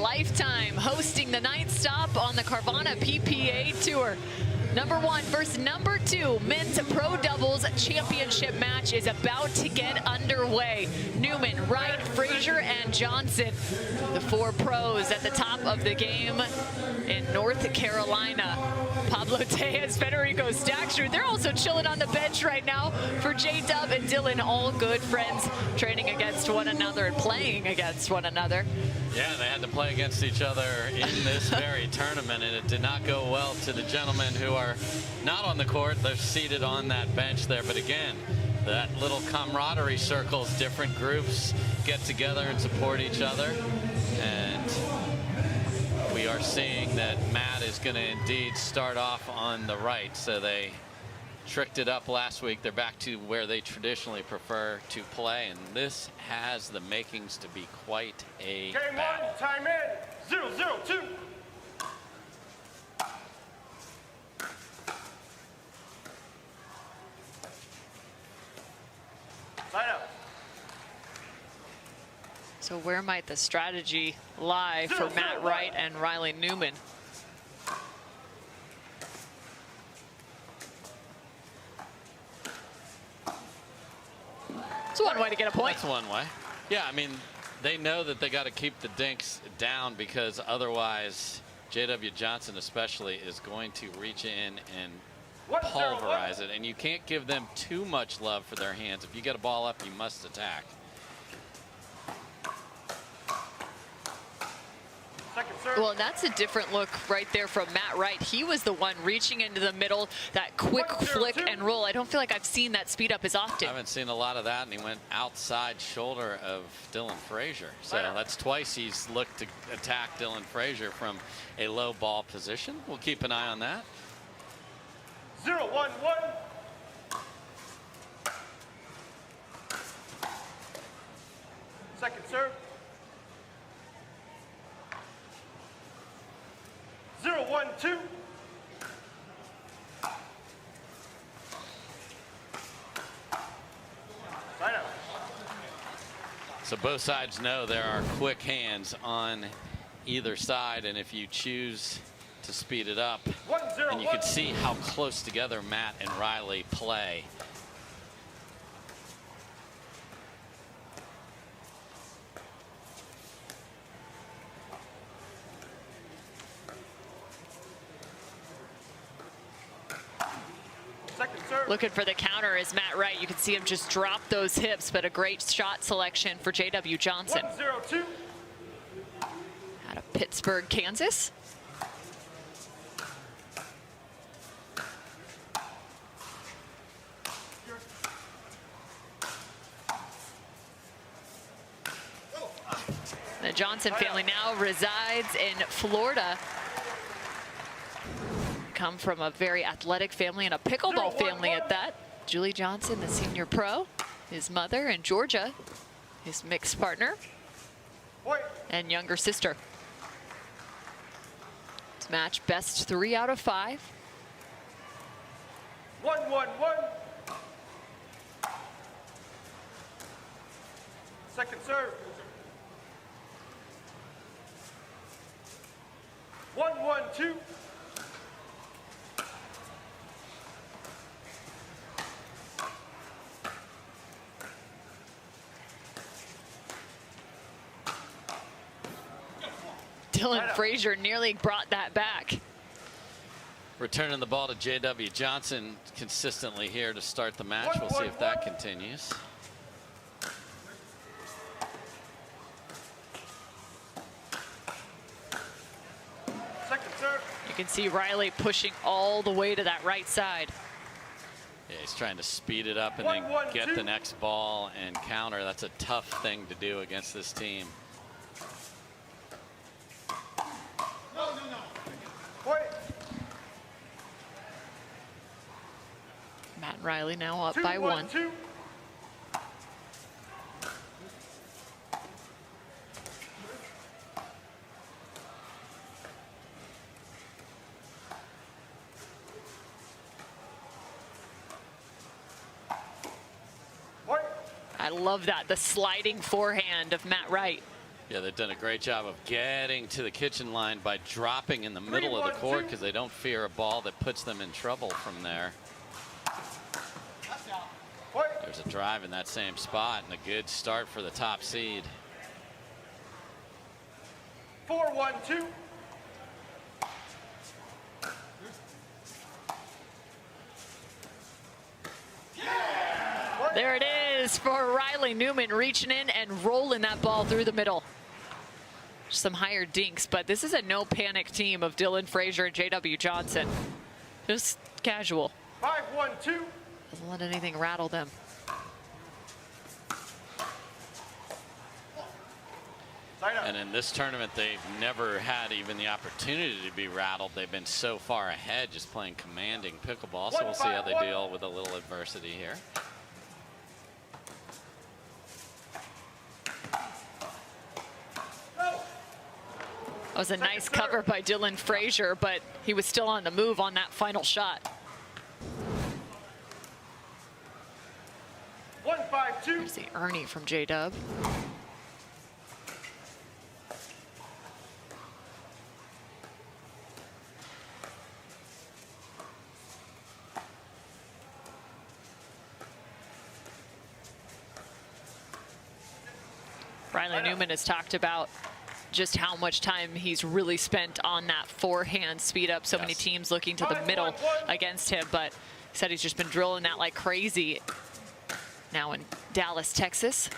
lifetime, hosting the 9th stop on the Carvana PPA Tour. Number 1 versus number 2 men's pro doubles championship match is about to get underway. Newman, Wright, Frazier, and Johnson, the 4 pros at the top of the game in North Carolina. Pablo Tejas, Federico Staksrud, they're also chilling on the bench right now for J-Dub and Dylan, all good friends, training against one another and playing against one another. Yeah, they had to play against each other in this very tournament, and it did not go well to the gentlemen who are not on the court. They're seated on that bench there, but again, that little camaraderie circles, different groups get together and support each other, and we are seeing that Matt is going to indeed start off on the right. So they tricked it up last week. They're back to where they traditionally prefer to play, and this has the makings to be quite a Game battle. 1, time in, 0-0-2. Line up. So where might the strategy lie for Matt Wright and Riley Newman? It's one way to get a point. That's one way. Yeah, I mean, they know that they got to keep the dinks down, because otherwise J.W. Johnson especially is going to reach in and pulverize it, and you can't give them too much love for their hands. If you get a ball up, you must attack. Well, that's a different look right there from Matt Wright. He was the one reaching into the middle, that quick flick and roll. I don't feel like I've seen that speed up as often. I haven't seen a lot of that, and he went outside shoulder of Dylan Frazier. So that's twice he's looked to attack Dylan Frazier from a low ball position. We'll keep an eye on that. 0-1-1. Second serve. 0-1-2. So both sides know there are quick hands on either side, and if you choose to speed it up, and you can see how close together Matt and Riley play. Looking for the counter is Matt Wright. You can see him just drop those hips, but a great shot selection for J.W. Johnson. 1-0-2. Out of Pittsburgh, Kansas. The Johnson family now resides in Florida. Come from a very athletic family and a pickleball family at that. Julie Johnson, the senior pro, his mother, and Georgia, his mixed partner, and younger sister. This match best 3 out of 5. 1-1-1. Second serve. 1-1-2. Dylan Frazier nearly brought that back. Returning the ball to J.W. Johnson consistently here to start the match. We'll see if that continues. Second serve. You can see Riley pushing all the way to that right side. Yeah, he's trying to speed it up and then get the next ball and counter. That's a tough thing to do against this team. Matt and Riley now up by 1. 2-1-2. I love that, the sliding forehand of Matt Wright. Yeah, they've done a great job of getting to the kitchen line by dropping in the middle of the court because they don't fear a ball that puts them in trouble from there. There's a drive in that same spot and a good start for the top seed. 4-1-2. There it is for Riley Newman, reaching in and rolling that ball through the middle. Some higher dinks, but this is a no panic team of Dylan Frazier and J.W. Johnson. Just casual. 5-1-2. Doesn't let anything rattle them. And in this tournament, they've never had even the opportunity to be rattled. They've been so far ahead, just playing commanding pickleball. So we'll see how they deal with a little adversity here. That was a nice cover by Dylan Frazier, but he was still on the move on that final shot. 1-5-2. There's the Ernie from J-Dub. Riley Newman has talked about just how much time he's really spent on that forehand speed up. So many teams looking to the middle against him, but he said he's just been drilling that like crazy now in Dallas, Texas.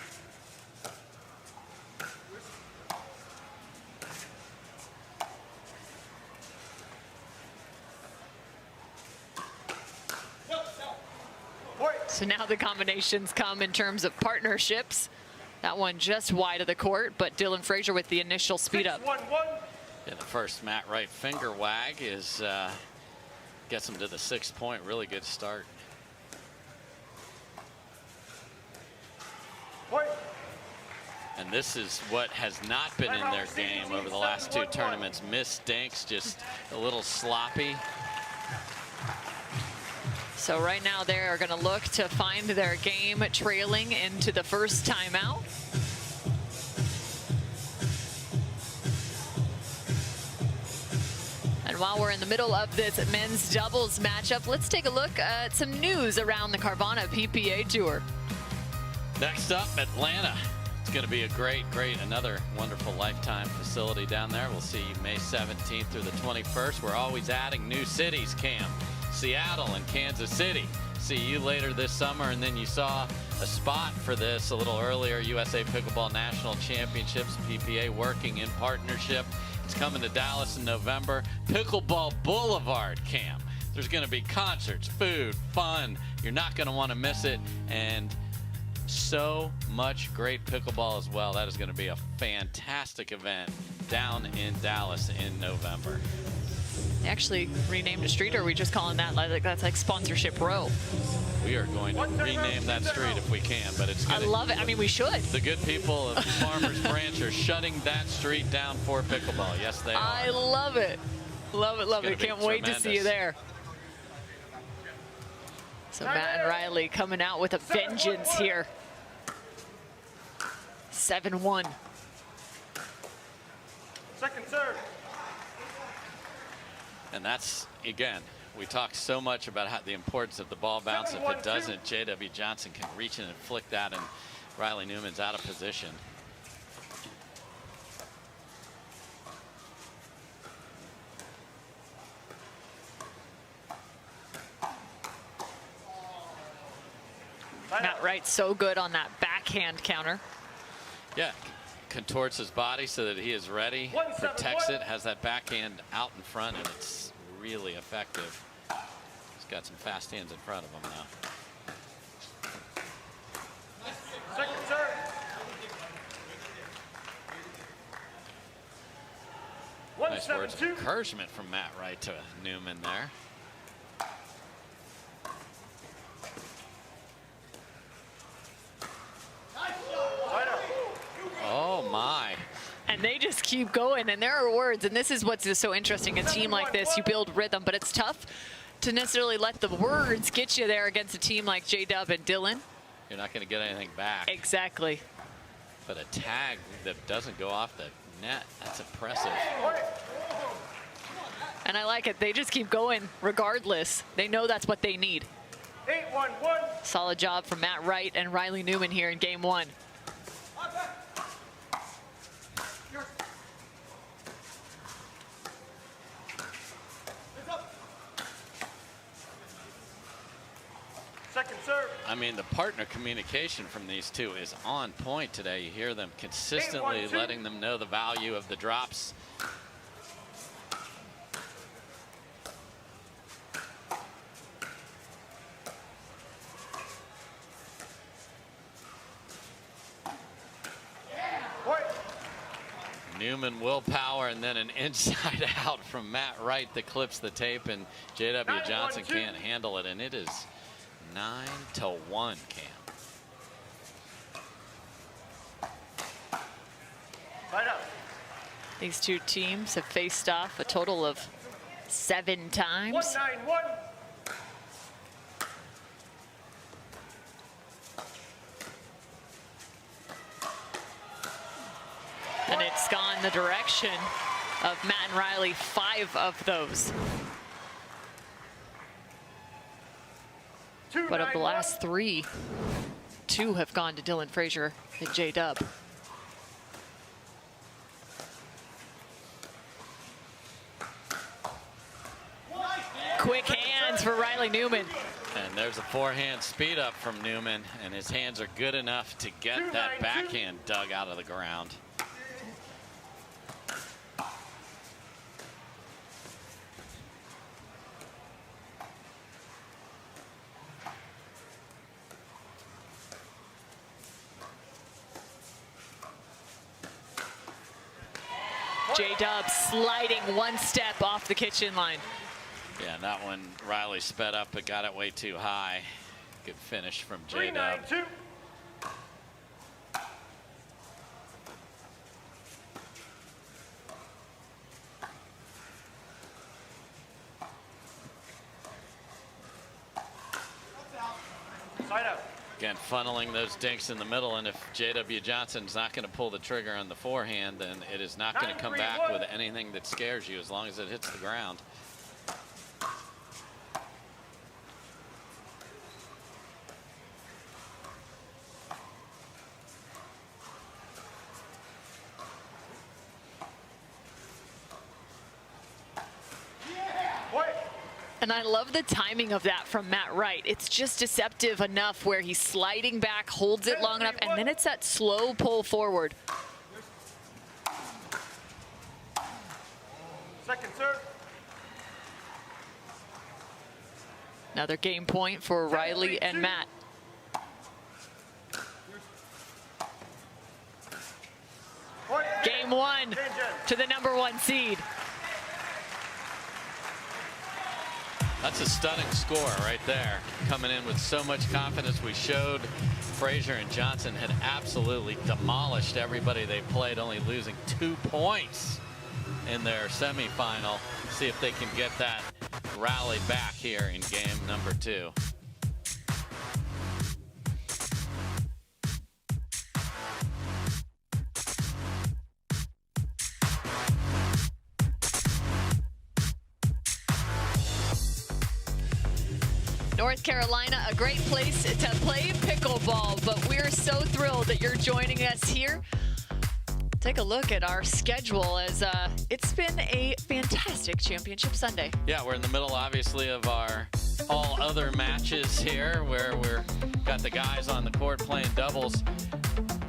So now the combinations come in terms of partnerships. That one just wide of the court, but Dylan Frazier with the initial speed up. 6-1-1. Yeah, the first Matt Wright finger wag is gets him to the 6 point. Really good start. Point. And this is what has not been in their game over the last two tournaments. Missed dinks, just a little sloppy. So right now they are going to look to find their game trailing into the first timeout. And while we're in the middle of this men's doubles matchup, let's take a look at some news around the Carvana PPA Tour. Next up, Atlanta. It's going to be a another wonderful lifetime facility down there. We'll see you May 17th through the 21st. We're always adding new cities, Cam. Seattle and Kansas City. See you later this summer. And then you saw a spot for this a little earlier, USA Pickleball National Championships, PPA working in partnership. It's coming to Dallas in November. Pickleball Boulevard, Cam. There's going to be concerts, food, fun. You're not going to want to miss it. And so much great pickleball as well. That is going to be a fantastic event down in Dallas in November. They actually renamed a street, or are we just calling that like that's like sponsorship row? We are going to rename that street if we can, but it's I love it. I mean, we should. The good people of Farmers Branch are shutting that street down for pickleball. Yes, they are. I love it. Love it, love it. Can't wait to see you there. So Matt and Riley coming out with a vengeance here. 7-1. Second serve. And that's, again, we talked so much about how the importance of the ball bounce. If it doesn't, J.W. Johnson can reach in and flick that, and Riley Newman's out of position. Matt Wright's so good on that backhand counter. Yeah, contorts his body so that he is ready, protects it, has that backhand out in front, and it's really effective. He's got some fast hands in front of him now. Second serve. Nice words of encouragement from Matt Wright to Newman there. Oh my. And they just keep going, and there are words, and this is what's just so interesting. A team like this, you build rhythm, but it's tough to necessarily let the words get you there against a team like J-Dub and Dylan. You're not going to get anything back. Exactly. But a tag that doesn't go off the net, that's impressive. And I like it. They just keep going regardless. They know that's what they need. 8-1-1. Solid job from Matt Wright and Riley Newman here in game one. Second serve. I mean, the partner communication from these two is on point today. You hear them consistently 8-1-2. letting them know the value of the drops. Newman willpower and then an inside out from Matt Wright that clips the tape, and J.W. Johnson can't handle it, and it is 9-1, Cam. Right up. These two teams have faced off a total of 7 times. 1-9-1. And it's gone the direction of Matt and Riley, 5 of those. But of the last 3, 2 have gone to Dylan Frazier and J-Dub. Quick hands for Riley Newman. And there's a forehand speed up from Newman, and his hands are good enough to get that backhand dug out of the ground. J-Dub sliding 1 step off the kitchen line. Yeah, that one Riley sped up but got it way too high. Good finish from J-Dub. 3-9-2. Side out. Again, funneling those dinks in the middle, and if J.W. Johnson's not going to pull the trigger on the forehand, then it is not going to come back with anything that scares you as long as it hits the ground. And I love the timing of that from Matt Wright. It's just deceptive enough where he's sliding back, holds it long enough, and then it's that slow pull forward. Second serve. Another game point for Riley and Matt. Game 1 to the #1 seed. That's a stunning score right there. Coming in with so much confidence. We showed Frazier and Johnson had absolutely demolished everybody they played, only losing 2 points in their semifinal. See if they can get that rally back here in game number 2. North Carolina, a great place to play pickleball, but we're so thrilled that you're joining us here. Take a look at our schedule as it's been a fantastic championship Sunday. Yeah, we're in the middle, obviously, of our all other matches here where we're got the guys on the court playing doubles.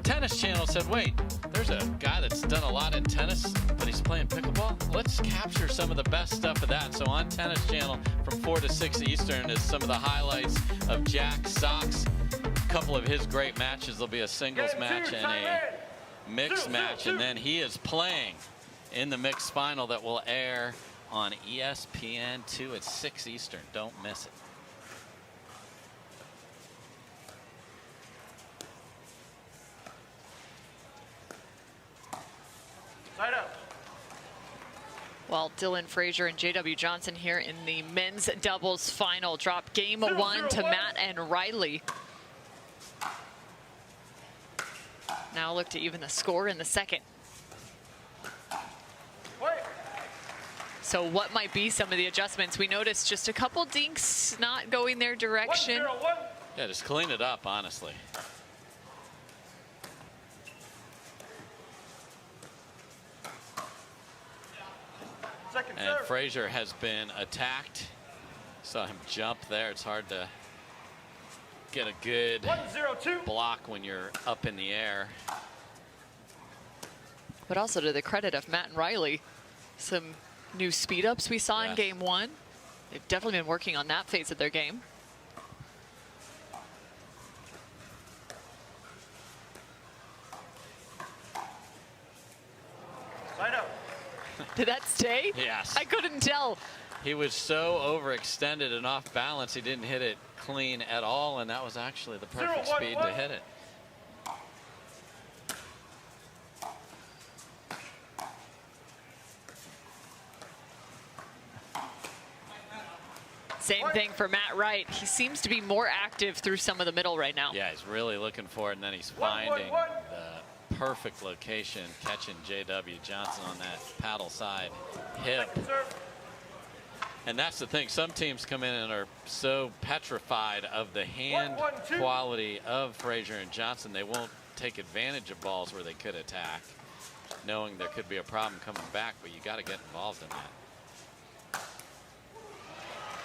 Tennis Channel said, wait, there's a guy that's done a lot in tennis, but he's playing pickleball. Let's capture some of the best stuff of that. So on Tennis Channel from 4 to 6 Eastern is some of the highlights of Jack Sock's couple of his great matches. There'll be a singles match and a mixed match, and then he is playing in the mixed final that will air on ESPN2 at 6 Eastern. Don't miss it. Side out. While Dylan Frazier and J.W. Johnson here in the men's doubles final drop game 1 to Matt and Riley. now look to even the score in the second. Wait. So what might be some of the adjustments? We noticed just a couple dinks not going their direction. 1-0-1. Yeah, just clean it up, honestly. Second And serve. Frazier has been attacked. Saw him jump there. It's hard to get a good 1-0-2. block when you're up in the air. But also to the credit of Matt and Riley, some new speed ups we saw in Yes. game one. They've definitely been working on that phase of their game. Side out. Did that stay? Yes. I couldn't tell. He was so overextended and off balance, he didn't hit it clean at all, and that was actually the perfect 0-1-1. speed to hit it. Same thing for Matt Wright. He seems to be more active through some of the middle right now. Yeah, he's really looking for it, and then he's 1-1-1. finding the perfect location, catching J.W. Johnson on that paddle side hip. Second serve. And that's the thing. Some teams come in and are so petrified of the hand 1-1-2. quality of Frazier and Johnson, they won't take advantage of balls where they could attack, knowing there could be a problem coming back, but you got to get involved in that.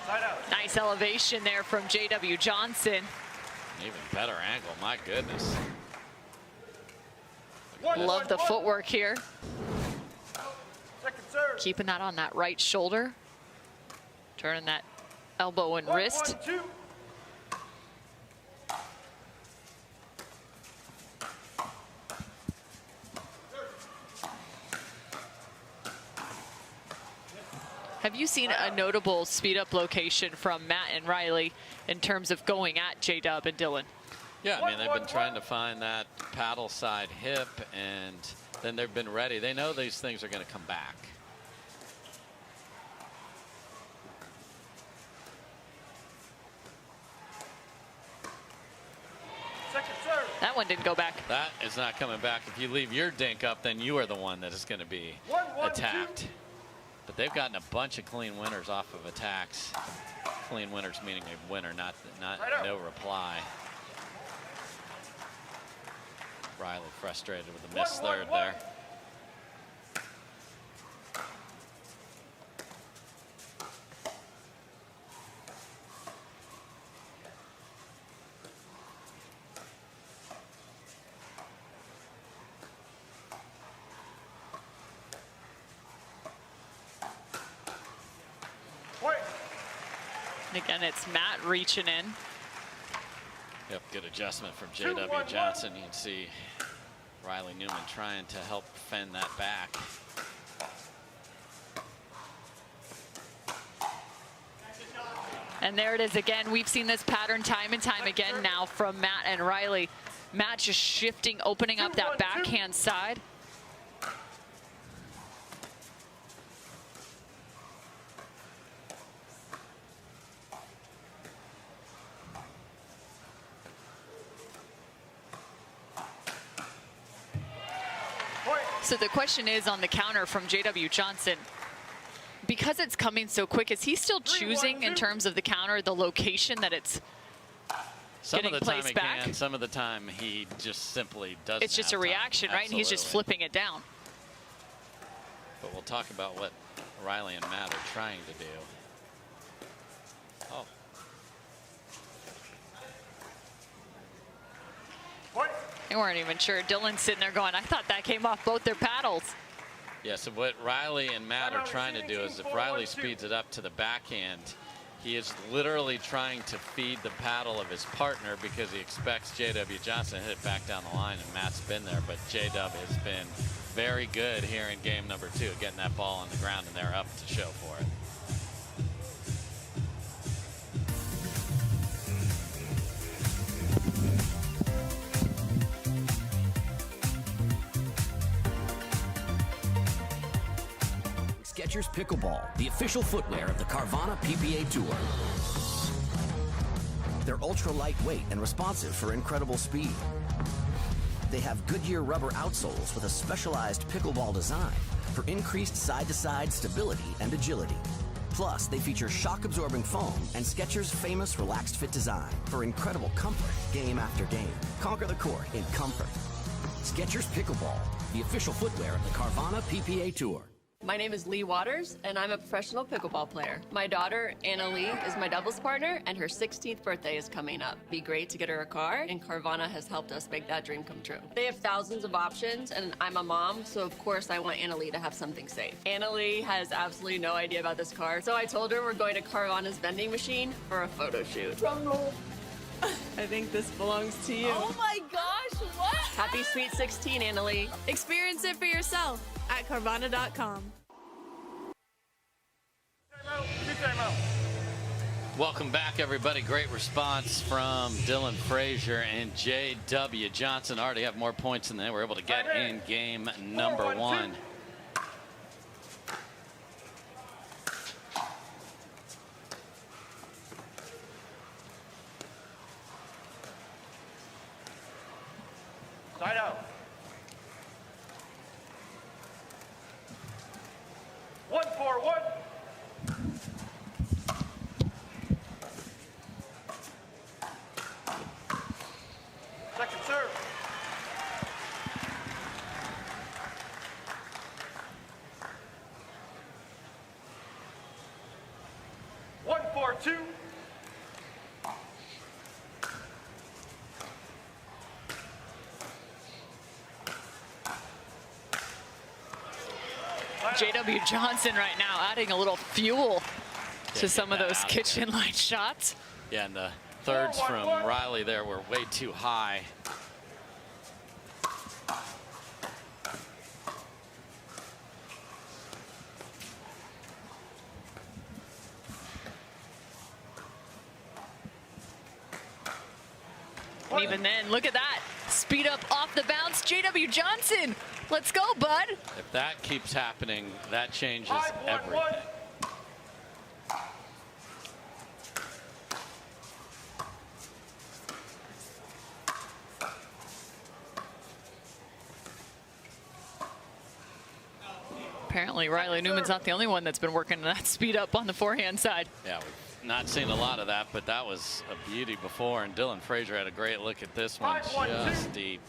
Side out. Nice elevation there from J.W. Johnson. Even better angle, my goodness. Love the 1-1-1. footwork here. Second serve. Keeping that on that right shoulder. Turning that elbow and wrist. 1-1-2. Have you seen a notable speed up location from Matt and Riley in terms of going at J-Dub and Dylan? Yeah, I mean, they've been trying to find that paddle side hip, and then they've been ready. They know these things are going to come back. Second serve. That one didn't go back. That is not coming back. If you leave your dink up, then you are the one that is going to be 1-1-2. attacked. But they've gotten a bunch of clean winners off of attacks. Clean winners meaning a winner, not no reply. Riley frustrated with the missed third there. And again, it's Matt reaching in. Yep, good adjustment from J.W. Johnson. You can see Riley Newman trying to help fend that back. And there it is again. We've seen this pattern time and time again now from Matt and Riley. Matt just shifting, opening up that backhand side. So the question is on the counter from J.W. Johnson, because it's coming so quick, is he still choosing in terms of the counter the location that it's getting placed back? Can, some of the time he just simply doesn't. It's just a have time. reaction, right? And he's just Absolutely. flipping it down. But we'll talk about what Riley and Matt are trying to do. Oh. They weren't even sure. Dylan's sitting there going, I thought that came off both their paddles. Yeah, so what Riley and Matt are trying to do is if Riley speeds it up to the backhand, he is literally trying to feed the paddle of his partner because he expects J.W. Johnson to hit it back down the line, and Matt's been there, but J.W. has been very good here in game number 2, getting that ball on the ground, and they're up to show for it. Skechers Pickleball, the official footwear of the Carvana PPA Tour. They're ultra lightweight and responsive for incredible speed. They have Goodyear rubber outsoles with a specialized pickleball design for increased side-to-side stability and agility. Plus, they feature shock-absorbing foam and Skechers' famous Relaxed Fit design for incredible comfort game after game. Conquer the court in comfort. Skechers Pickleball, the official footwear of the Carvana PPA Tour. My name is Lee Waters, and I'm a professional pickleball player. My daughter, Anna Lee, is my doubles partner, and her 16th birthday is coming up. It'd be great to get her a car, and Carvana has helped us make that dream come true. They have thousands of options, and I'm a mom, so of course I want Anna Lee to have something safe. Anna Lee has absolutely no idea about this car, so I told her we're going to Carvana's vending machine for a photo shoot. Drum roll. I think this belongs to you. Oh my gosh, what? Happy Sweet 16, Anna Lee. Experience it for yourself at Carvana.com. Welcome back, everybody. Great response from Dylan Frazier and J.W. Johnson. Already have more points than they were able to get in game number 1. Side out. 1-4-1. Second serve. One, 4-2. J.W. Johnson right now adding a little fuel to some of those kitchen line shots. Yeah, and the thirds from Riley there were way too high. And even then, look at that. Speed up off the bounce. J.W. Johnson, let's go, bud. If that keeps happening, that changes everything. Apparently, Riley Newman's not the only one that's been working that speed up on the forehand side. Yeah, we've not seen a lot of that, but that was a beauty before, and Dylan Frazier had a great look at this one, just deep.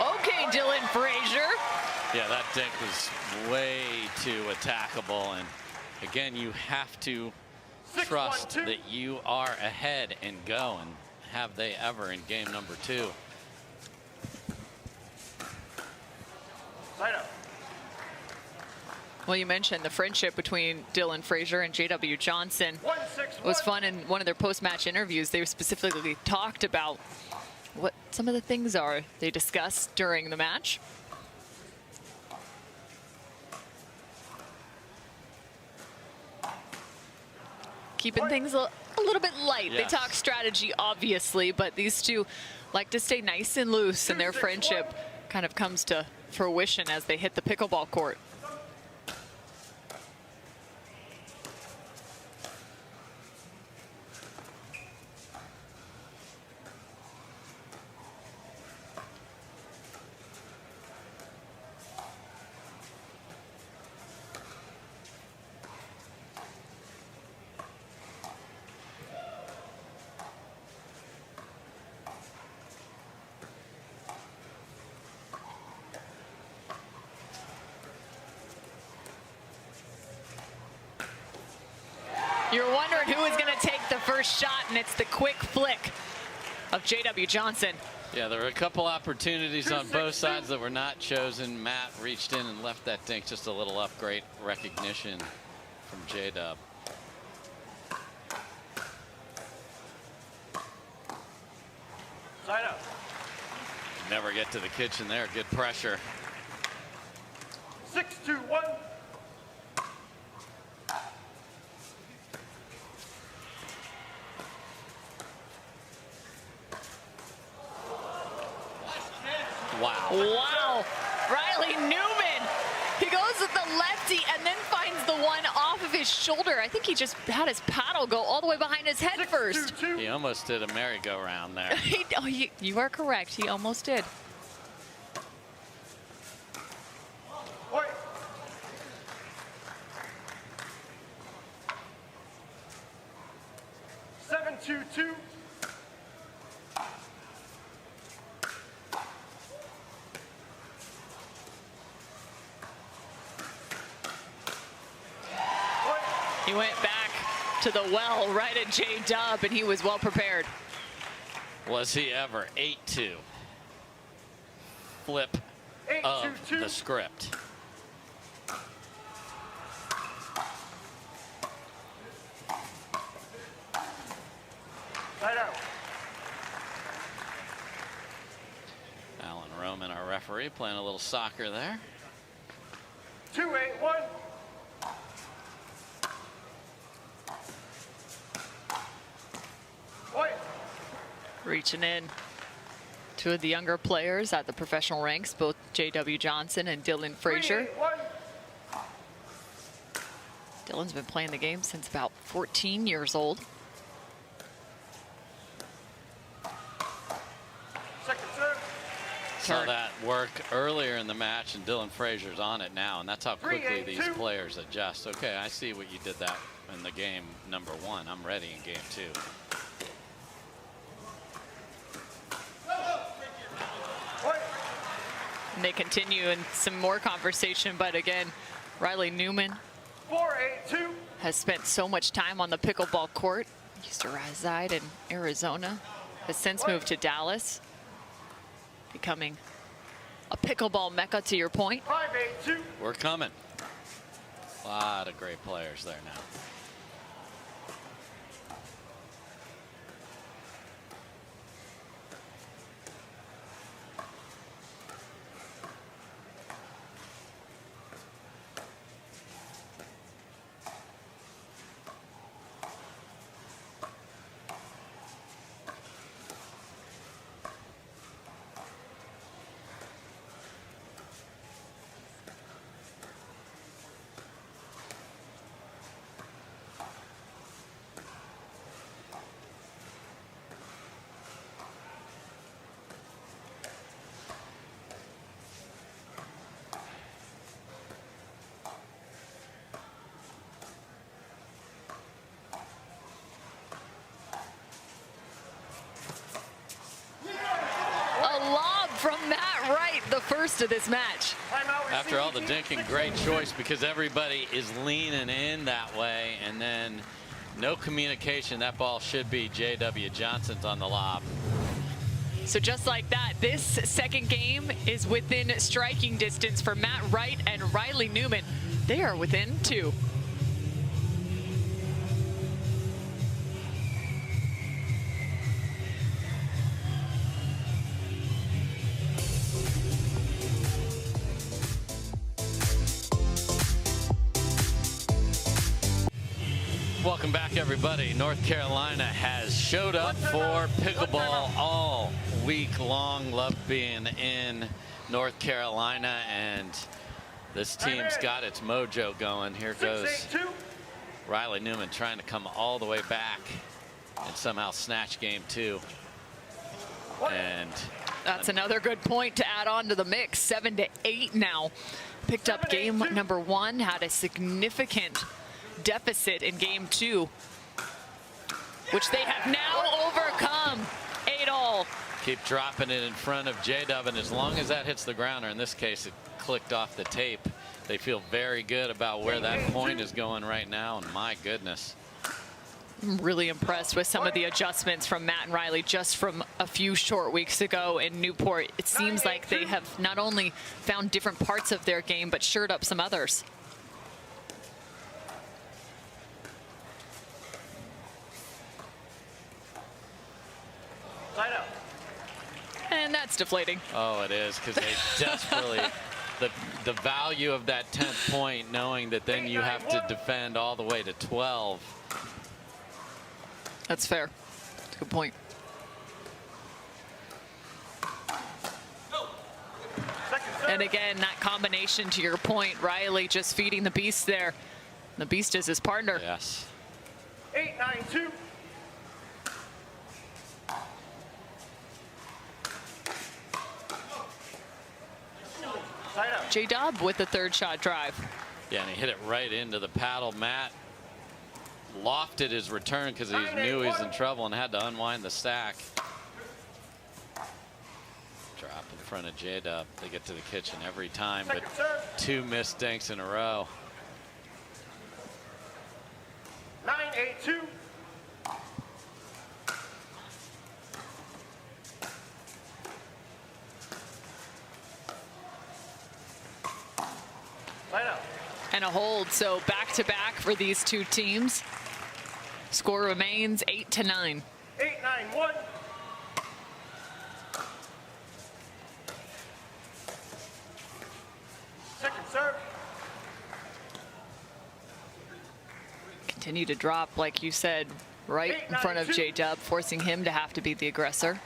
Okay, Dylan Frazier. Yeah, that dink was way too attackable, and again, you have to trust that you are ahead and go, and have they ever in game number 2. Side out. Well, you mentioned the friendship between Dylan Frazier and J.W. Johnson. 1-6-1. It was fun in one of their post-match interviews. They specifically talked about what some of the things are they discussed during the match. Keeping things a little bit light. Yes. They talk strategy, obviously, but these two like to stay nice and loose, and their friendship kind of comes to fruition as they hit the pickleball court. You're wondering who is going to take the first shot, and it's the quick flick of J.W. Johnson. Yeah, there were a couple opportunities on both sides that were not chosen. Matt reached in and left that dink just a little up. Great recognition from J-Dub. Side out. Never get to the kitchen there. Good pressure. 6-2-1. Wow. Wow. Riley Newman. He goes with the left empty and then finds the one off of his shoulder. I think he just had his paddle go all the way behind his head first. 6-2-2. He almost did a merry-go-round there. Oh, you are correct. He almost did. Point. Seven, 2-2. He went back to the well right at J-Dub, and he was well prepared. Was he ever? 8-2. Flip of 8-2-2. the script. Side out. Alan Roman, our referee, playing a little soccer there. 2-8-1. Point. Reaching in. Two of the younger players at the professional ranks, both J.W. Johnson and Dylan Frazier. 3-8-1. Dylan's been playing the game since about 14 years old. Second serve. Saw Turn. that work earlier in the match, and Dylan Frazier's on it now, and that's how quickly these 3-8-2. players adjust. Okay, I see what you did that in the game number 1. I'm ready in game 2. Point. And they continue in some more conversation, but again, Riley Newman 4-8-2. has spent so much time on the pickleball court. He used to reside in Arizona, has since moved to Dallas, becoming a pickleball mecca, to your point. 5-8-2. We're coming. A lot of great players there now. A lob from Matt Wright, the first of this match. Timeout. After all the receiving team, dinking, great choice because everybody is leaning in that way, and then no communication. That ball should be J.W. Johnson's on the lob. So just like that, this second game is within striking distance for Matt Wright and Riley Newman. They are within 2. Welcome back, everybody. North Carolina has showed up for pickleball all week long. Love being in North Carolina, and this team's got its mojo going. Here goes 6-8-2. Riley Newman trying to come all the way back and somehow snatch game 2. And That's another good point to add on to the mix. 7-8 now. Picked up game number 1, had a significant deficit in game 2, which they have now overcome. 8-all. keep dropping it in front of J-Dub, and as long as that hits the ground, or in this case it clicked off the tape, they feel very good about where that point is going right now. And my goodness, I'm really impressed with some of the adjustments from Matt and Riley just from a few short weeks ago in Newport. It seems like they have not only found different parts of their game, but shored up some others. Side out. And that's deflating. oh, it is, because they desperately, the value of that 10th point, knowing that then you have to defend all the way to 12. That's fair. That's a good point. Second serve. And again, that combination, to your point, Riley just feeding the beast there. The beast is his partner. Yes. 8-9-2. Side out. J-Dub with the third shot drive. Yeah, and he hit it right into the paddle. Matt lofted his return because he knew he was in trouble and had to unwind the stack. Drop in front of J-Dub. They get to the kitchen every time, but two missed dinks in a row. 9-8-2. Side out. And a hold, so back-to-back for these two teams. Score remains 8-9. 8-9-1. Second serve. Continue to drop, like you said, right in front of 8-9-2. J-Dub, forcing him to have to be the aggressor.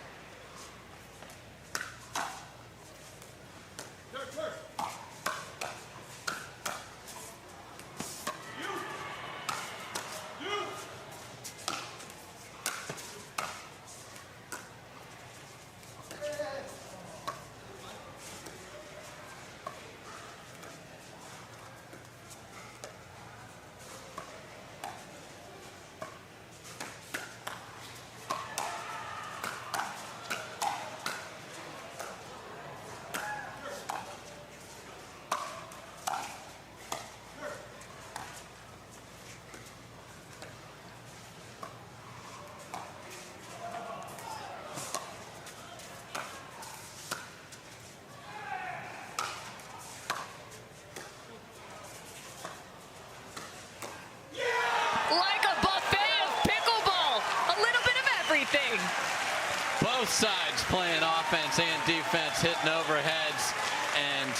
Both sides playing offense and defense, hitting overheads, and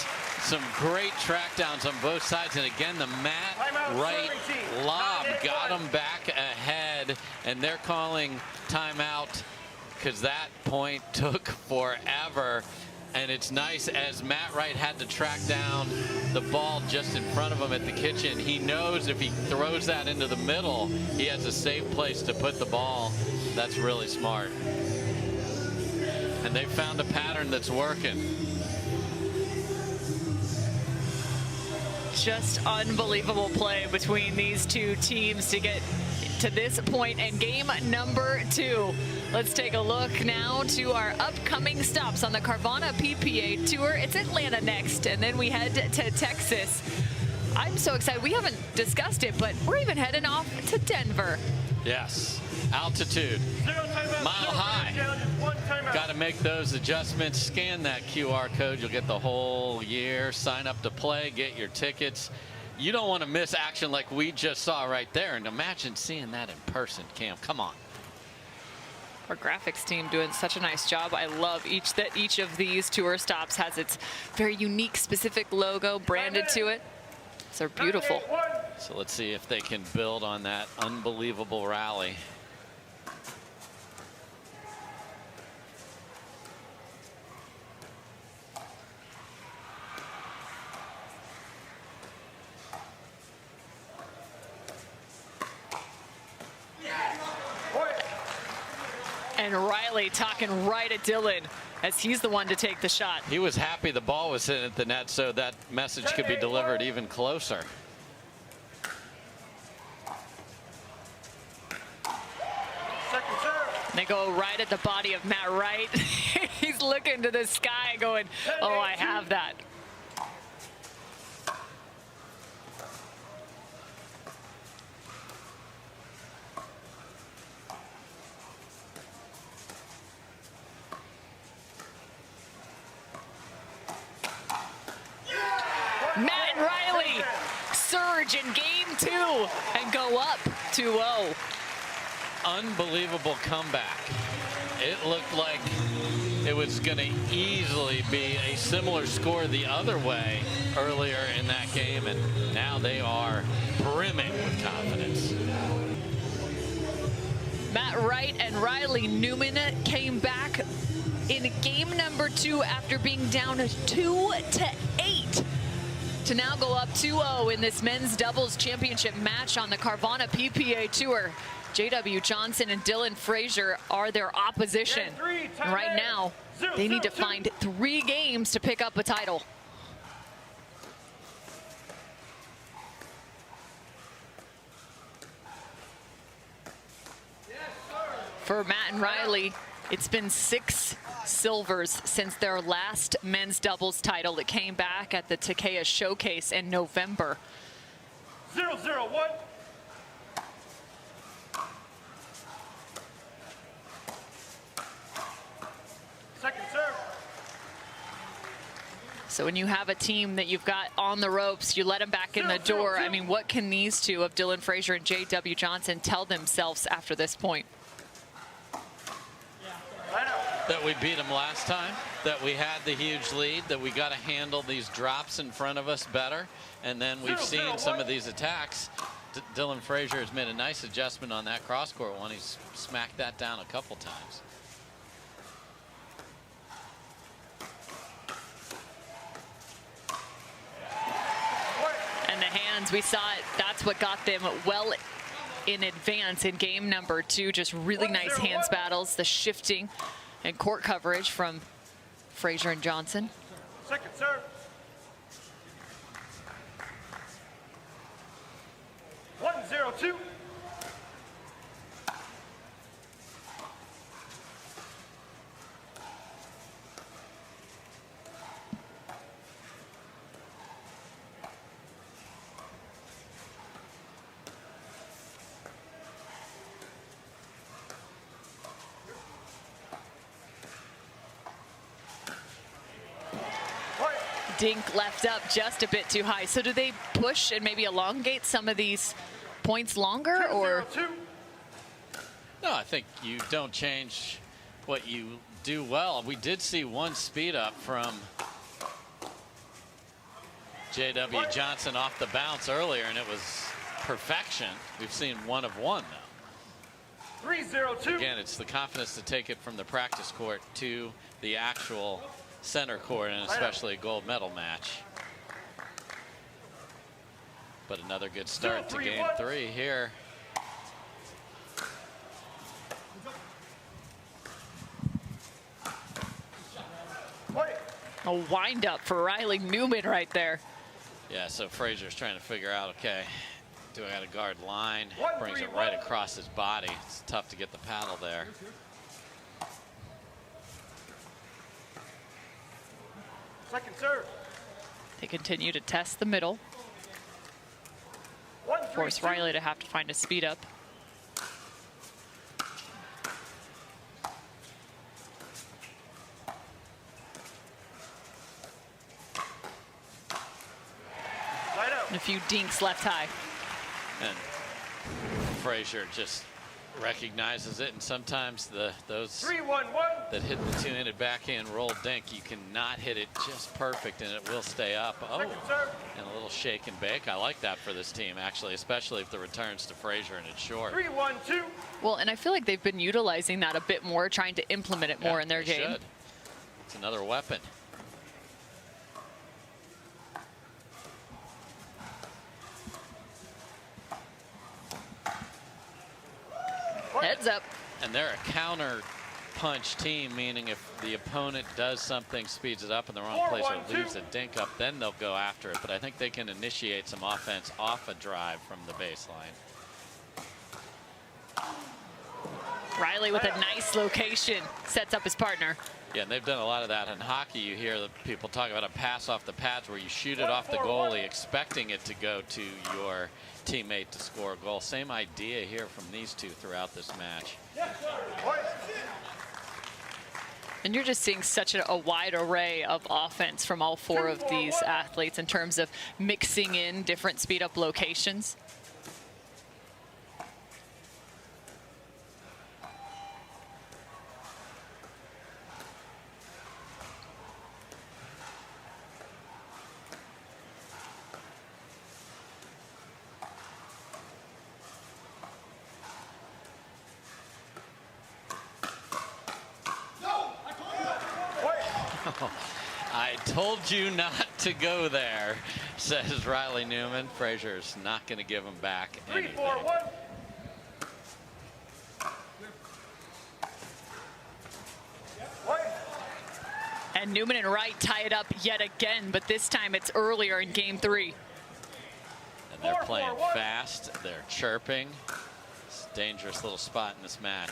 some great track downs on both sides. And again, the Matt Wright lob got them back ahead, and they're calling timeout because that point took forever. And it's nice, as Matt Wright had to track down the ball just in front of him at the kitchen. He knows if he throws that into the middle, he has a safe place to put the ball. That's really smart. And they found a pattern that's working. Just unbelievable play between these two teams to get to this point in game number 2. Let's take a look now to our upcoming stops on the Carvana PPA Tour. It's Atlanta next, and then we head to Texas. I'm so excited. We haven't discussed it, but we're even heading off to Denver. Yes, altitude, mile high. Got to make those adjustments. Scan that QR code. You'll get the whole year. Sign up to play, get your tickets. You don't want to miss action like we just saw right there. And imagine seeing that in person, Cam. Come on. Our graphics team doing such a nice job. I love that each of these tour stops has its very unique, specific logo branded to it. So they're beautiful. So let's see if they can build on that unbelievable rally. And Riley talking right at Dylan as he's the one to take the shot. He was happy the ball was hitting at the net so that message could be delivered even closer. Second serve. They go right at the body of Matt Wright. He's looking to the sky going, oh, I have that. Matt and Riley surge in game 2 and go up 2-0. Unbelievable comeback. It looked like it was going to easily be a similar score the other way earlier in that game, and now they are brimming with confidence. Matt Wright and Riley Newman came back in game number 2 after being down 2-8 to now go up 2-0 in this men's doubles championship match on the Carvana PPA Tour. J.W. Johnson and Dylan Frazier are their opposition. And right now, they need to find 3 games to pick up a title. For Matt and Riley, it's been 6 silvers since their last men's doubles title that came back at the Takea Showcase in November. 0-0-1. Second serve. So when you have a team that you've got on the ropes, you let them back in the door. I mean, what can these two of Dylan Frazier and J.W. Johnson tell themselves after this point? That we beat them last time, that we had the huge lead, that we got to handle these drops in front of us better. And then we've seen some of these attacks. Dylan Frazier has made a nice adjustment on that cross-court one. He's smacked that down a couple times. And the hands, we saw it. That's what got them well in advance in game number 2. Just really nice hands battles, the shifting and court coverage from Frazier and Johnson. Second serve. 1-0-2. Dink left up just a bit too high. So do they push and maybe elongate some of these points longer, or? No, I think you don't change what you do well. We did see one speed up from J.W. Johnson off the bounce earlier, and it was perfection. We've seen 1 of 1 now. 3-0-2. Again, it's the confidence to take it from the practice court to the actual center court, and especially a gold medal match. But another good start to game 3 here. A wind up for Riley Newman right there. Yeah, so Frazier's trying to figure out, okay, do I got a guard line? Brings it right across his body. It's tough to get the paddle there. Second serve. They continue to test the middle. Force Riley to have to find a speed up. And a few dinks left high. And Frazier just recognizes it, and sometimes those 3-1-1 that hit the two-handed backhand roll dink, you cannot hit it just perfect and it will stay up. Oh, and a little shake and bake. I like that for this team, actually, especially if the returns to Frazier and it's short. 3-1-2. Well, and I feel like they've been utilizing that a bit more, trying to implement it more in their game. Should. It's another weapon. Heads up. And they're a counter punch team, meaning if the opponent does something, speeds it up in the wrong place or leaves a dink up, then they'll go after it. But I think they can initiate some offense off a drive from the baseline. Riley with a nice location sets up his partner. Yeah, and they've done a lot of that in hockey. You hear the people talk about a pass off the pads where you shoot it off the goalie, expecting it to go to your teammate to score a goal. Same idea here from these two throughout this match. And you're just seeing such a wide array of offense from all 4 of these athletes in terms of mixing in different speed up locations. I told you not to go there, says Riley Newman. Frazier's not going to give him back 3, anything. 4, 1. And Newman and Wright tie it up yet again, but this time it's earlier in game 3. And they're playing fast. They're chirping. It's a dangerous little spot in this match.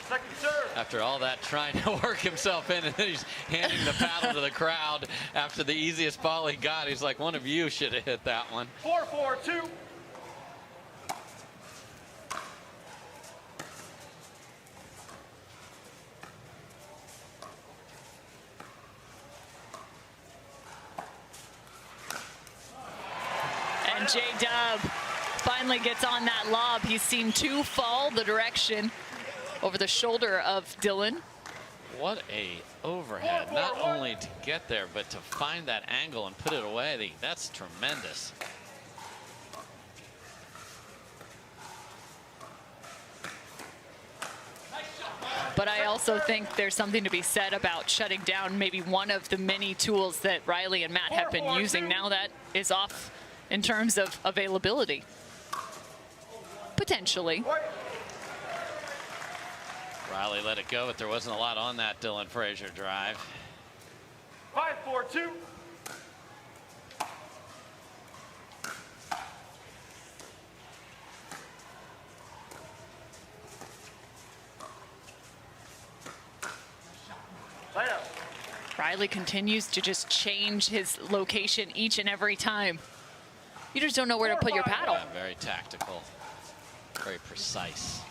Second serve. After all that trying to work himself in, and then he's handing the paddle to the crowd after the easiest ball he got. He's like, one of you should have hit that one. 4, 4, 2. And J-Dub finally gets on that lob. He's seen 2 fall the direction over the shoulder of Dylan. What a overhead, not only to get there, but to find that angle and put it away. That's tremendous. But I also think there's something to be said about shutting down maybe one of the many tools that Riley and Matt have been using. Now that is off in terms of availability. Potentially. Riley let it go, but there wasn't a lot on that Dylan Frazier drive. 5, 4, 2. Riley continues to just change his location each and every time. You just don't know where to put your paddle. Yeah, very tactical, very precise.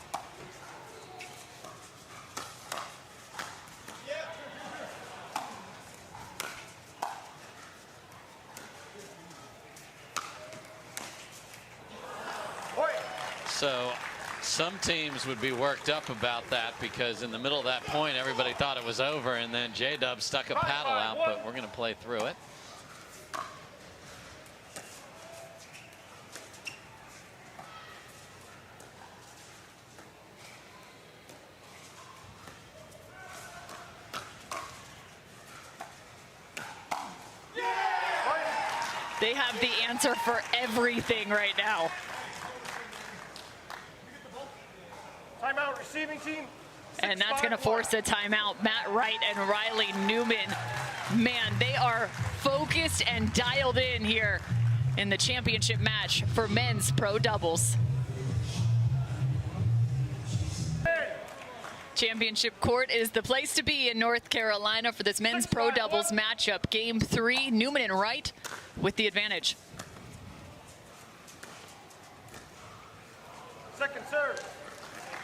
So some teams would be worked up about that because in the middle of that point, everybody thought it was over, and then J-Dub stuck a paddle out, but we're going to play through it. They have the answer for everything right now. Timeout, receiving team. And that's going to force a timeout. Matt Wright and Riley Newman, man, they are focused and dialed in here in the championship match for men's pro doubles. Championship court is the place to be in North Carolina for this men's pro doubles matchup. Game 3, Newman and Wright with the advantage. Second serve.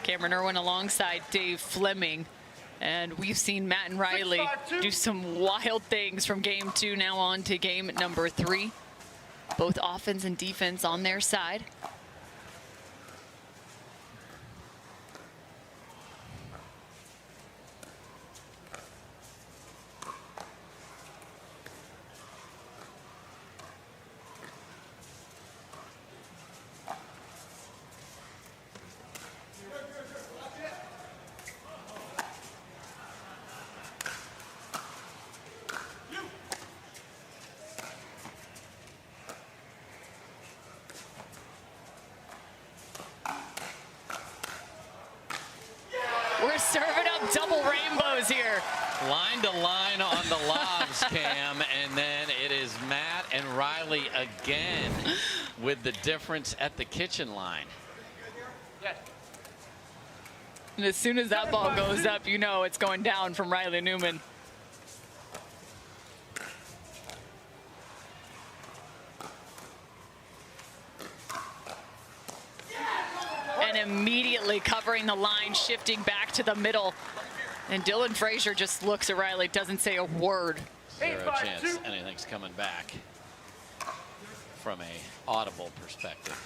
Cameron Irwin alongside Dave Fleming. And we've seen Matt and Riley do some wild things from game 2 now on to game number 3. Both offense and defense on their side. We're serving up double rainbows here. Line to line on the lobs, Cam, and then it is Matt and Riley again with the difference at the kitchen line. And as soon as that ball goes up, you know it's going down from Riley Newman. And immediately covering the line, shifting back to the middle. And Dylan Frazier just looks at Riley, doesn't say a word. Zero chance anything's coming back from a audible perspective.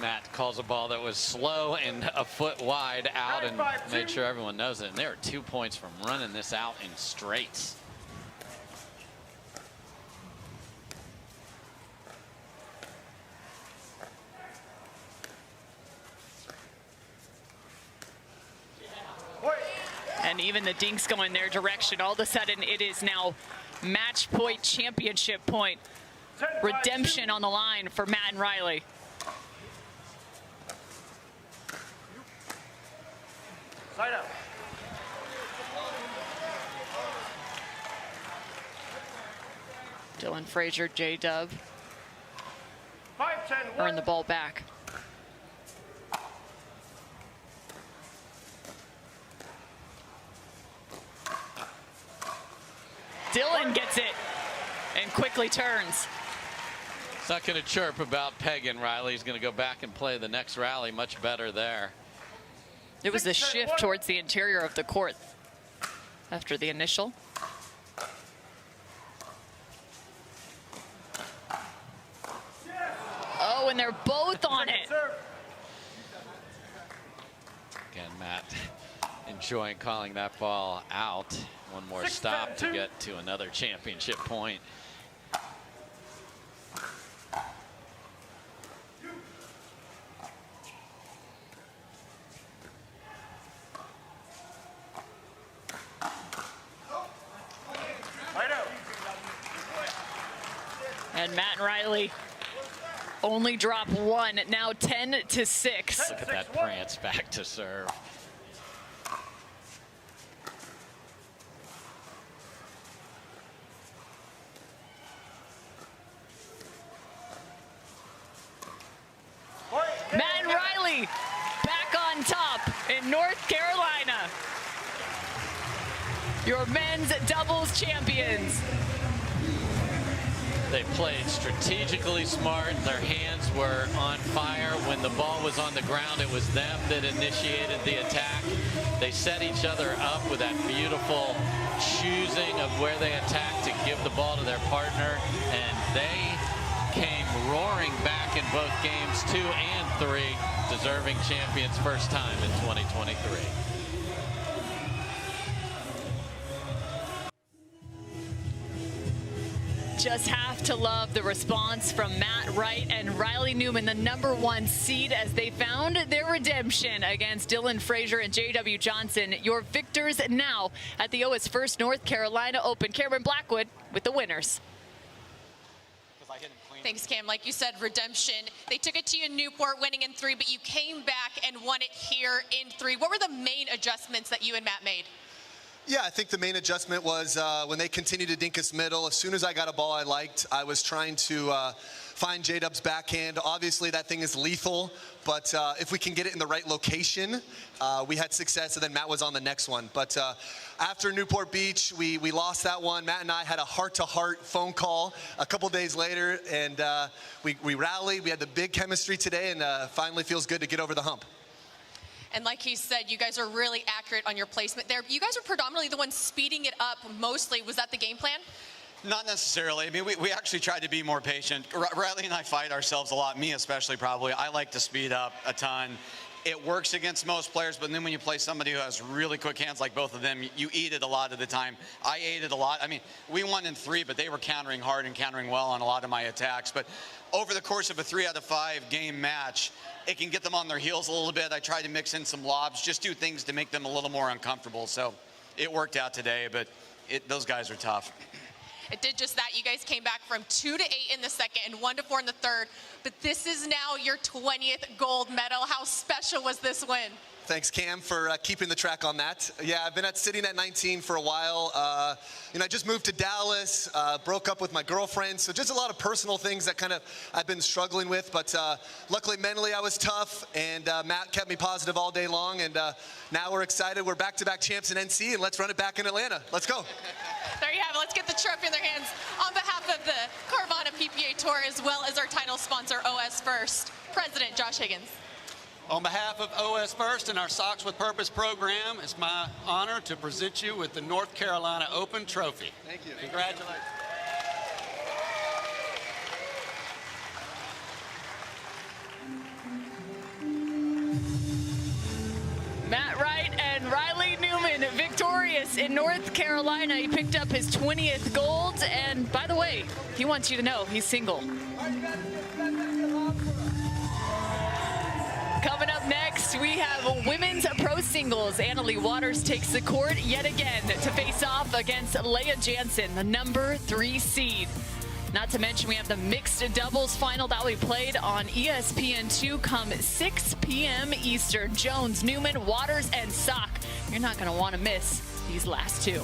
Matt calls a ball that was slow and a foot wide out and made sure everyone knows it. And they are 2 points from running this out in straights. And even the dinks go in their direction. All of a sudden, it is now match point, championship point. Redemption on the line for Matt and Riley. Side out. Dylan Frazier, J-Dub 5-10. earn the ball back. Dylan gets it and quickly turns. He's not going to chirp about pegging Riley. He's going to go back and play the next rally much better there. It was a shift towards the interior of the court after the initial. Oh, and they're both on it. Again, Matt enjoying calling that ball out. One more stop to get to another championship point. And Matt and Riley only drop one, now 10-6. Look at that prance back to serve. Matt and Riley back on top in North Carolina. Your men's doubles champions. They played strategically smart. Their hands were on fire. When the ball was on the ground, it was them that initiated the attack. They set each other up with that beautiful choosing of where they attacked to give the ball to their partner. And they came roaring back in both games 2 and 3, deserving champions first time in 2023. Just have to love the response from Matt Wright and Riley Newman, the #1 seed, as they found their redemption against Dylan Frazier and J.W. Johnson. Your victors now at the OS First North Carolina Open. Cameron Blackwood with the winners. Thanks, Cam. Like you said, redemption. They took it to you in Newport, winning in 3, but you came back and won it here in 3. What were the main adjustments that you and Matt made? Yeah, I think the main adjustment was when they continued to dink us middle. As soon as I got a ball I liked, I was trying to find J-Dub's backhand. Obviously, that thing is lethal, but if we can get it in the right location, we had success, and then Matt was on the next one. But after Newport Beach, we lost that one. Matt and I had a heart-to-heart phone call a couple days later, and we rallied. We had the big chemistry today, and finally feels good to get over the hump. And like he said, you guys are really accurate on your placement there. You guys are predominantly the ones speeding it up mostly. Was that the game plan? Not necessarily. I mean, we actually tried to be more patient. Riley and I fight ourselves a lot, me especially probably. I like to speed up a ton. It works against most players, but then when you play somebody who has really quick hands like both of them, you eat it a lot of the time. I ate it a lot. I mean, we won in 3, but they were countering hard and countering well on a lot of my attacks. But over the course of a 3 out of 5 game match, it can get them on their heels a little bit. I tried to mix in some lobs, just do things to make them a little more uncomfortable. So it worked out today, but those guys are tough. It did just that. You guys came back from 2 to 8 in the second and 1 to 4 in the third. But this is now your 20th gold medal. How special was this win? Thanks, Cam, for keeping the track on that. Yeah, I've been sitting at 19 for a while. I just moved to Dallas, broke up with my girlfriend, so just a lot of personal things that kind of I've been struggling with. But luckily, mentally, I was tough, and Matt kept me positive all day long. And now we're excited. We're back-to-back champs in NC, and let's run it back in Atlanta. Let's go. There you have it. Let's get the trophy in their hands. On behalf of the Carvana PPA Tour, as well as our title sponsor, OS First, President Josh Higgins. On behalf of OS First and our Socks with Purpose program, it's my honor to present you with the North Carolina Open Trophy. Thank you. Congratulations. Vegas in North Carolina. He picked up his 20th gold. And by the way, he wants you to know he's single. Coming up next, we have women's pro singles. Annalie Waters takes the court yet again to face off against Leah Jansen, the number 3 seed. Not to mention we have the mixed doubles final that we played on ESPN2 come 6 p.m. Eastern. Jones, Newman, Waters, and Sock. You're not going to want to miss these last two.